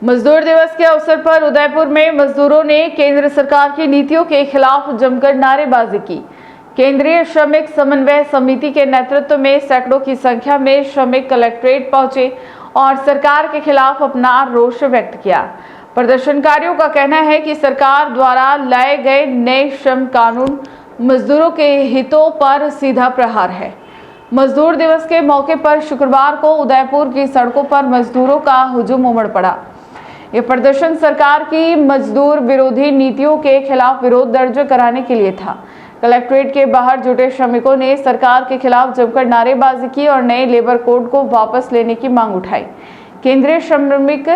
मजदूर दिवस के अवसर पर उदयपुर में मजदूरों ने केंद्र सरकार की नीतियों के खिलाफ जमकर नारेबाजी की। केंद्रीय श्रमिक समन्वय समिति के नेतृत्व में सैकड़ों की संख्या में श्रमिक कलेक्ट्रेट पहुंचे और सरकार के खिलाफ अपना रोष व्यक्त किया। प्रदर्शनकारियों का कहना है कि सरकार द्वारा लाए गए नए श्रम कानून मजदूरों के हितों पर सीधा प्रहार है। मजदूर दिवस के मौके पर शुक्रवार को उदयपुर की सड़कों पर मजदूरों का हुजूम उमड़ पड़ा। ये प्रदर्शन सरकार की मजदूर विरोधी नीतियों के खिलाफ विरोध दर्ज कराने के लिए था। कलेक्ट्रेट के बाहर जुटे श्रमिकों ने सरकार के खिलाफ जमकर नारेबाजी की और नए लेबर कोड को वापस लेने की मांग उठाई। केंद्रीय श्रमिक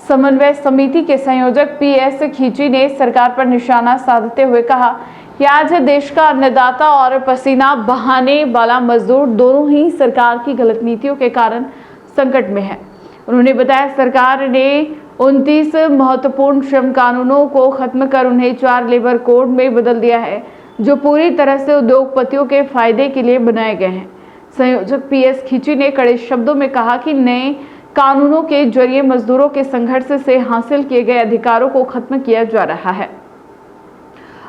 समन्वय समिति के संयोजक PS खींची ने सरकार पर निशाना साधते हुए कहा कि आज देश का अन्नदाता और पसीना बहाने वाला मजदूर दोनों ही सरकार की गलत नीतियों के कारण संकट में है। उन्होंने बताया सरकार ने 29 महत्वपूर्ण श्रम कानूनों को खत्म कर उन्हें 4 लेबर कोड में बदल दिया है, जो पूरी तरह से उद्योगपतियों के फायदे के लिए बनाए गए हैं। संयोजक PS खींची ने कड़े शब्दों में कहा कि नए कानूनों के जरिए मजदूरों के संघर्ष से हासिल किए गए अधिकारों को खत्म किया जा रहा है।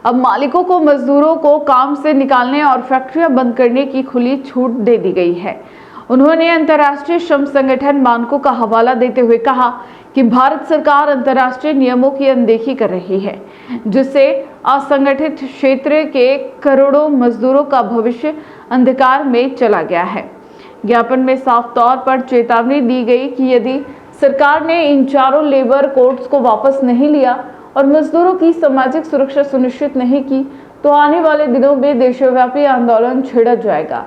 अब मालिकों को मजदूरों को काम से निकालने और फैक्ट्रियां बंद करने की खुली छूट दे दी गई है। उन्होंने अंतर्राष्ट्रीय श्रम संगठन मानकों का हवाला देते हुए कहा कि भारत सरकार अंतर्राष्ट्रीय नियमों की अनदेखी कर रही है, जिससे असंगठित क्षेत्र के करोड़ों मजदूरों का भविष्य अंधकार में चला गया है। ज्ञापन में साफ तौर पर चेतावनी दी गई कि यदि सरकार ने इन 4 लेबर कोड्स को वापस नहीं लिया और मजदूरों की सामाजिक सुरक्षा सुनिश्चित नहीं की, तो आने वाले दिनों में देशव्यापी आंदोलन छेड़ा जाएगा।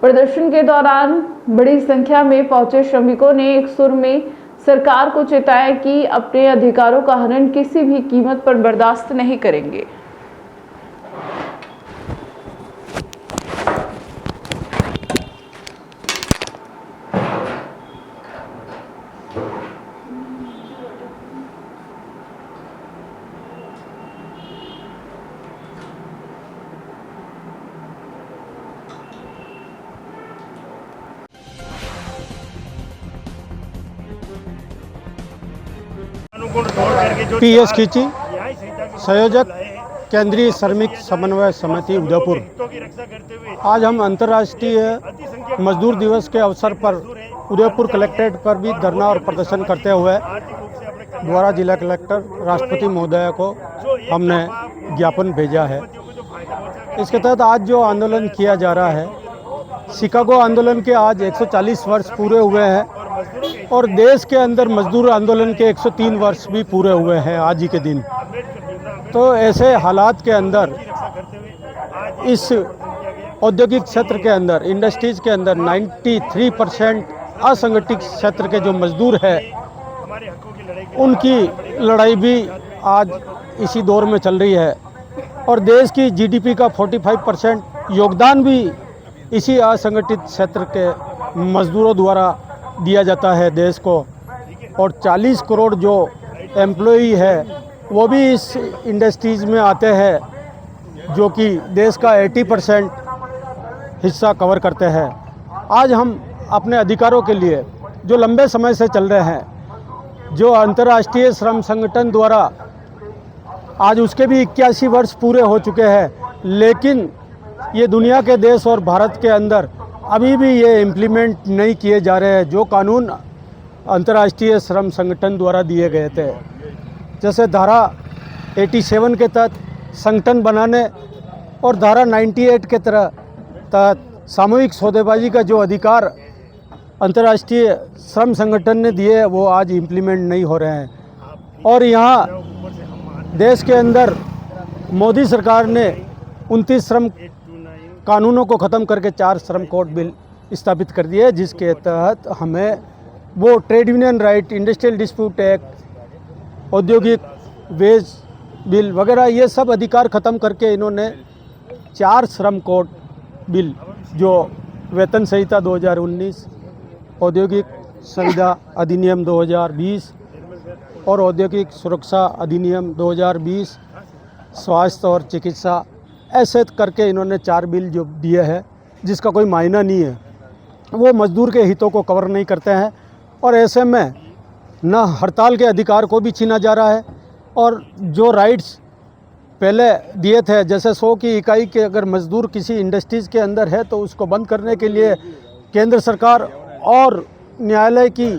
प्रदर्शन के दौरान बड़ी संख्या में पहुंचे श्रमिकों ने एक सुर में सरकार को चेताया कि अपने अधिकारों का हनन किसी भी कीमत पर बर्दाश्त नहीं करेंगे। PS खींची, संयोजक केंद्रीय श्रमिक समन्वय समिति उदयपुर। आज हम अंतर्राष्ट्रीय मजदूर दिवस के अवसर पर उदयपुर कलेक्ट्रेट पर भी धरना और प्रदर्शन करते हुए द्वारा जिला कलेक्टर राष्ट्रपति महोदय को हमने ज्ञापन भेजा है। इसके तहत आज जो आंदोलन किया जा रहा है, शिकागो आंदोलन के आज 140 वर्ष पूरे हुए हैं और देश के अंदर मजदूर आंदोलन के 103 वर्ष भी पूरे हुए हैं आज ही के दिन। तो ऐसे हालात के अंदर इस औद्योगिक क्षेत्र के अंदर, इंडस्ट्रीज के अंदर 93% असंगठित क्षेत्र के जो मजदूर हैं, उनकी लड़ाई भी आज इसी दौर में चल रही है और देश की GDP का 45% योगदान भी इसी असंगठित क्षेत्र के मजदूरों द्वारा दिया जाता है देश को। और 40 करोड़ जो एम्प्लॉई है वो भी इस इंडस्ट्रीज़ में आते हैं, जो कि देश का 80% हिस्सा कवर करते हैं। आज हम अपने अधिकारों के लिए जो लंबे समय से चल रहे हैं, जो अंतर्राष्ट्रीय श्रम संगठन द्वारा आज उसके भी 81 वर्ष पूरे हो चुके हैं, लेकिन ये दुनिया के देश और भारत के अंदर अभी भी ये इम्प्लीमेंट नहीं किए जा रहे हैं जो कानून अंतर्राष्ट्रीय श्रम संगठन द्वारा दिए गए थे। जैसे धारा 87 के तहत संगठन बनाने और धारा 98 के तहत सामूहिक सौदेबाजी का जो अधिकार अंतर्राष्ट्रीय श्रम संगठन ने दिए, वो आज इम्प्लीमेंट नहीं हो रहे हैं। और यहाँ देश के अंदर मोदी सरकार ने 29 श्रम कानूनों को ख़त्म करके 4 श्रम कोड बिल स्थापित कर दिए, जिसके तहत हमें वो trade union right, industrial dispute act, औद्योगिक वेज बिल वगैरह ये सब अधिकार ख़त्म करके इन्होंने 4 श्रम कोड बिल, जो वेतन संहिता 2019, औद्योगिक संविदा अधिनियम 2020 और औद्योगिक सुरक्षा अधिनियम 2020, स्वास्थ्य और चिकित्सा, ऐसे करके इन्होंने 4 बिल जो दिए हैं, जिसका कोई मायना नहीं है, वो मजदूर के हितों को कवर नहीं करते हैं। और ऐसे में न हड़ताल के अधिकार को भी छीना जा रहा है, और जो राइट्स पहले दिए थे, जैसे 100 की इकाई के अगर मजदूर किसी इंडस्ट्रीज़ के अंदर है तो उसको बंद करने के लिए केंद्र सरकार और न्यायालय की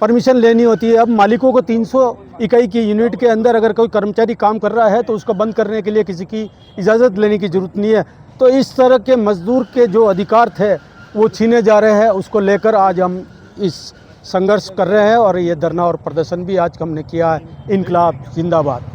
परमिशन लेनी होती है। अब मालिकों को 300 इकाई की यूनिट के अंदर अगर कोई कर्मचारी काम कर रहा है तो उसको बंद करने के लिए किसी की इजाज़त लेने की ज़रूरत नहीं है। तो इस तरह के मजदूर के जो अधिकार थे वो छीने जा रहे हैं, उसको लेकर आज हम इस संघर्ष कर रहे हैं, और ये धरना और प्रदर्शन भी आज हमने किया है। इनकलाब जिंदाबाद।